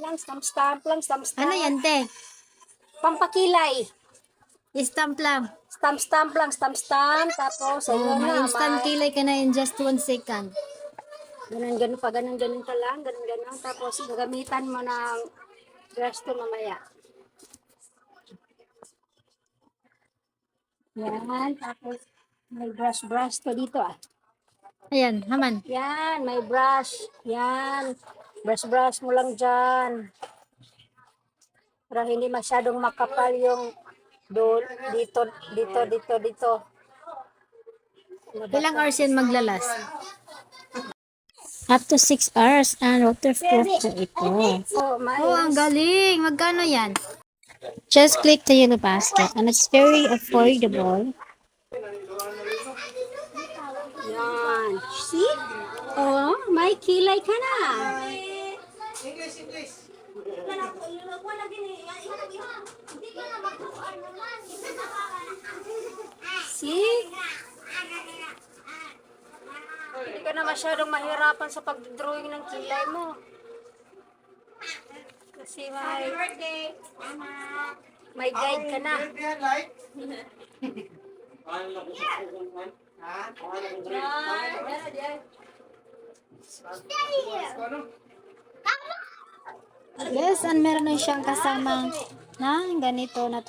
lang, stamp lang, stamp. Ano yan, te? Pampakilay. Stamp lang. Stamp lang, stamp. Tapos, Oh, ayun na, ma-instant kilay ka na in just 1 second. ganun pa, ganun ka lang, ganun. Tapos, gagamitan mo ng brush to mamaya. Yan, tapos, may brush to dito ah. Ayan, haman. Yan, may brush. Yan. Brush mo lang dyan. Para hindi masyadong makapal yung dito. Ilang hours yan maglalas? Up to 6 hours and waterproof po ito. Oh, ang galing! Magkano yan? Just click the yellow basket and it's very affordable. Yan. See? Oh, may kilay ka na. See? Hindi ka na masyadong mahirapan sa pag-drawing ng kilay mo. Kasi may guide ka na. Yes, and meron na siyang kasama na ganito na